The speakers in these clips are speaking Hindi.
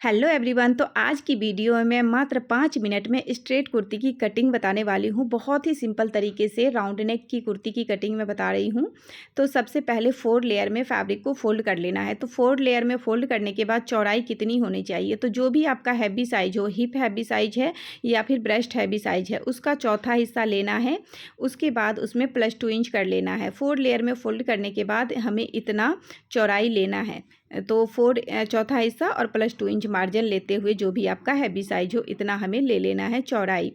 Hello everyone. तो आज की वीडियो में मैं मात्र 5 मिनट में स्ट्रेट कुर्ती की कटिंग बताने वाली हूँ। बहुत ही सिंपल तरीके से राउंड नेक की कुर्ती की कटिंग मैं बता रही हूँ। तो सबसे पहले 4 लेयर में फैब्रिक को फोल्ड कर लेना है। तो 4 लेयर में फोल्ड करने के बाद चौड़ाई कितनी होनी चाहिए, तो जो भी आपका हैवी साइज हो, हिप हैवी साइज है या फिर ब्रेस्ट हैवी साइज है, उसका चौथा हिस्सा लेना है। उसके बाद उसमें +2 इंच कर लेना है। 4 लेयर में फोल्ड करने के बाद हमें इतना चौड़ाई लेना है। तो 4 चौथा हिस्सा और +2 इंच मार्जिन लेते हुए जो भी आपका हैवी साइज हो इतना हमें ले लेना है चौड़ाई।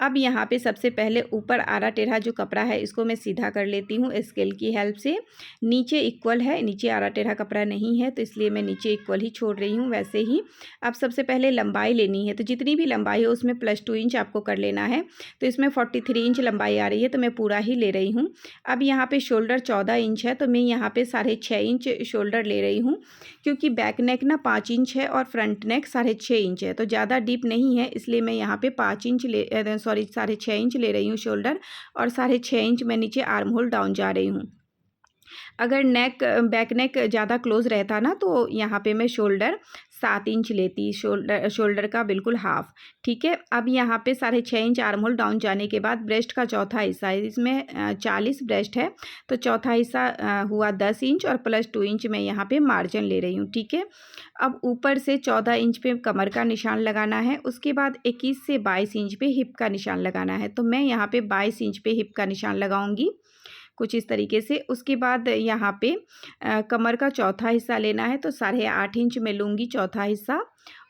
अब यहाँ पे सबसे पहले ऊपर आरा टेढ़ा जो कपड़ा है इसको मैं सीधा कर लेती हूँ स्केल की हेल्प से। नीचे इक्वल है, नीचे आरा टेढ़ा कपड़ा नहीं है तो इसलिए मैं नीचे इक्वल ही छोड़ रही हूँ। वैसे ही अब सबसे पहले लंबाई लेनी है, तो जितनी भी लंबाई हो उसमें +2 इंच आपको कर लेना है। तो इसमें 43 इंच लंबाई आ रही है तो मैं पूरा ही ले रही हूँ। अब यहाँ पे शोल्डर 14 इंच है तो मैं यहाँ पे 6.5 इंच शोल्डर ले रही हूँ, क्योंकि बैक नेक ना 5 इंच है और फ्रंट नेक 6.5 इंच है। तो ज़्यादा डीप नहीं है इसलिए मैं यहाँ पे 5 इंच 6.5 इंच ले रही हूँ शोल्डर, और 6.5 इंच मैं नीचे आर्म होल डाउन जा रही हूँ। अगर बैक नेक ज़्यादा क्लोज रहता ना तो यहाँ पे मैं शोल्डर 7 इंच लेती, शोल्डर का बिल्कुल हाफ। ठीक है। अब यहाँ पे 6.5 इंच आर्म होल डाउन जाने के बाद ब्रेस्ट का चौथा हिस्सा है, इसमें 40 ब्रेस्ट है तो चौथा हिस्सा हुआ 10 इंच और +2 इंच मैं यहाँ पे मार्जिन ले रही हूँ। ठीक है। अब ऊपर से 14 इंच पे कमर का निशान लगाना है, उसके बाद 21 से 22 इंच पे हिप का निशान लगाना है। तो मैं यहाँ पे 22 इंच पे हिप का निशान लगाऊंगी कुछ इस तरीके से। उसके बाद यहाँ पे कमर का चौथा हिस्सा लेना है, तो 8.5 इंच में लूँगी चौथा हिस्सा,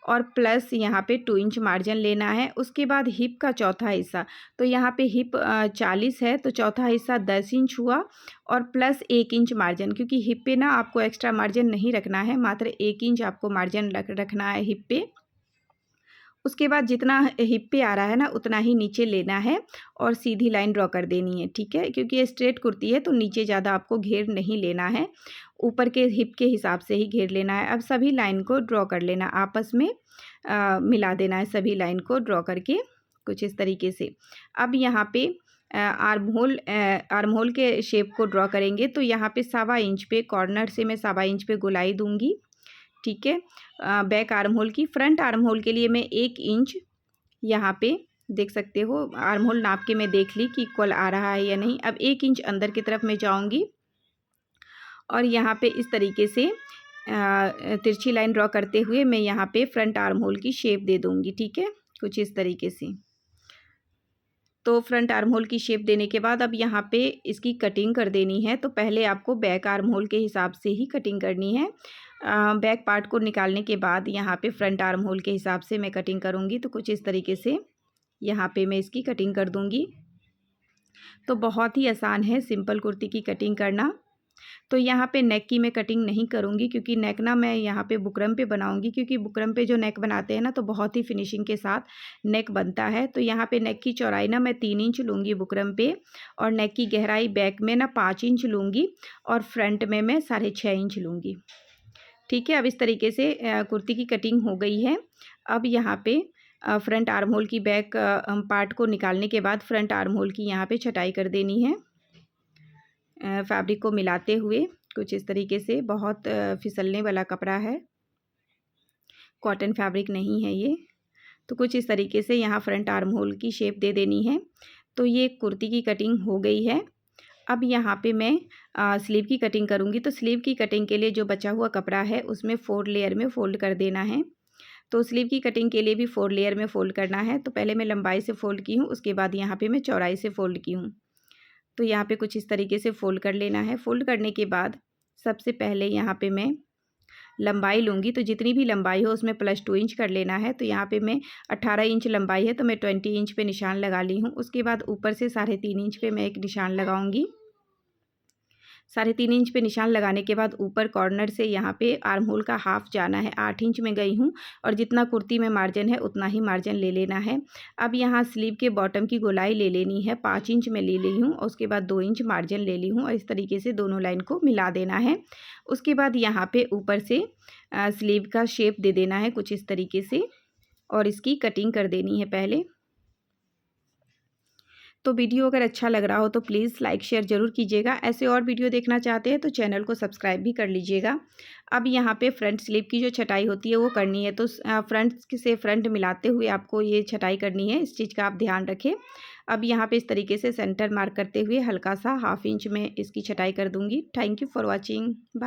और प्लस यहाँ पे 2 इंच मार्जिन लेना है। उसके बाद हिप का चौथा हिस्सा, तो यहाँ पे हिप 40 है तो चौथा हिस्सा 10 इंच हुआ, और प्लस 1 इंच मार्जिन, क्योंकि हिप पे ना आपको एक्स्ट्रा मार्जिन नहीं रखना है, मात्र 1 इंच आपको मार्जिन रखना है हिप पे। उसके बाद जितना हिप पे आ रहा है ना उतना ही नीचे लेना है और सीधी लाइन ड्रॉ कर देनी है। ठीक है। क्योंकि ये स्ट्रेट कुर्ती है तो नीचे ज़्यादा आपको घेर नहीं लेना है, ऊपर के हिप के हिसाब से ही घेर लेना है। अब सभी लाइन को ड्रॉ कर लेना, आपस में मिला देना है सभी लाइन को ड्रॉ करके कुछ इस तरीके से। अब यहाँ पे आर्म होल के शेप को ड्रॉ करेंगे, तो यहाँ पे 1.25 इंच पे कॉर्नर से मैं 1.25 इंच पे गोलाई दूंगी। ठीक है। बैक आर्म होल की, फ्रंट आर्म होल के लिए मैं 1 इंच यहाँ पे देख सकते हो, आर्म होल नाप के मैं देख ली कि इक्वल आ रहा है या नहीं। अब 1 इंच अंदर की तरफ मैं जाऊंगी और यहाँ पे इस तरीके से तिरछी लाइन ड्रॉ करते हुए मैं यहाँ पे फ्रंट आर्म होल की शेप दे दूंगी। ठीक है, कुछ इस तरीके से। तो फ्रंट आर्म होल की शेप देने के बाद अब यहाँ पे इसकी कटिंग कर देनी है। तो पहले आपको बैक आर्म होल के हिसाब से ही कटिंग करनी है। बैक पार्ट को निकालने के बाद यहाँ पे फ्रंट आर्म होल के हिसाब से मैं कटिंग करूँगी। तो कुछ इस तरीके से यहाँ पे मैं इसकी कटिंग कर दूँगी। तो बहुत ही आसान है सिंपल कुर्ती की कटिंग करना। तो यहाँ पे नेक की मैं कटिंग नहीं करूँगी, क्योंकि नेक ना मैं यहाँ पे बुकरम पे बनाऊँगी, क्योंकि बुकरम पे जो नेक बनाते हैं ना तो बहुत ही फिनिशिंग के साथ नेक बनता है। तो यहाँ पे नेक की चौड़ाई ना मैं 3 इंच लूँगी बुकरम पे, और नेक की गहराई बैक में ना 5 इंच लूँगी, और फ्रंट में मैं 6.5 इंच लूँगी। ठीक है। अब इस तरीके से कुर्ती की कटिंग हो गई है। अब यहाँ पे फ्रंट आर्म होल की बैक पार्ट को निकालने के बाद फ्रंट आर्म होल की यहाँ पे छटाई कर देनी है फैब्रिक को मिलाते हुए कुछ इस तरीके से। बहुत फिसलने वाला कपड़ा है, कॉटन फैब्रिक नहीं है ये। तो कुछ इस तरीके से यहाँ फ्रंट आर्म होल की शेप दे देनी है। तो ये कुर्ती की कटिंग हो गई है। अब यहाँ पे मैं स्लीव की कटिंग करूँगी। तो स्लीव की कटिंग के लिए जो बचा हुआ कपड़ा है उसमें 4 लेयर में फ़ोल्ड कर देना है। तो स्लीव की कटिंग के लिए भी 4 लेयर में फ़ोल्ड करना है। तो पहले मैं लंबाई से फ़ोल्ड की हूँ, उसके बाद यहाँ पे मैं चौड़ाई से फ़ोल्ड की हूँ। तो यहाँ पे कुछ इस तरीके से फ़ोल्ड कर लेना है। फ़ोल्ड करने के बाद सबसे पहले यहाँ पे मैं लंबाई लूँगी, तो जितनी भी लंबाई हो उसमें +2 इंच कर लेना है। तो यहाँ पे मैं 18 इंच लंबाई है तो मैं 20 इंच पे निशान लगा ली हूँ। उसके बाद ऊपर से 3.5 इंच पे मैं एक निशान लगाऊंगी। 3.5 इंच पे निशान लगाने के बाद ऊपर कॉर्नर से यहाँ पे आर्म होल का हाफ जाना है। 8 इंच में गई हूँ, और जितना कुर्ती में मार्जिन है उतना ही मार्जिन ले लेना है। अब यहाँ स्लीव के बॉटम की गोलाई ले लेनी है, 5 इंच में ले ली हूँ, और उसके बाद 2 इंच मार्जिन ले ली हूँ, और इस तरीके से दोनों लाइन को मिला देना है। उसके बाद यहाँ पे ऊपर से स्लीव का शेप दे देना है कुछ इस तरीके से, और इसकी कटिंग कर देनी है पहले। तो वीडियो अगर अच्छा लग रहा हो तो प्लीज़ लाइक शेयर ज़रूर कीजिएगा। ऐसे और वीडियो देखना चाहते हैं तो चैनल को सब्सक्राइब भी कर लीजिएगा। अब यहाँ पे फ्रंट स्लीव की जो छटाई होती है वो करनी है, तो फ्रंट से फ्रंट मिलाते हुए आपको ये छटाई करनी है, इस चीज़ का आप ध्यान रखें। अब यहाँ पे इस तरीके से सेंटर मार्क करते हुए हल्का सा 1/2 इंच में इसकी छटाई कर दूँगी। Thank you for watching. Bye.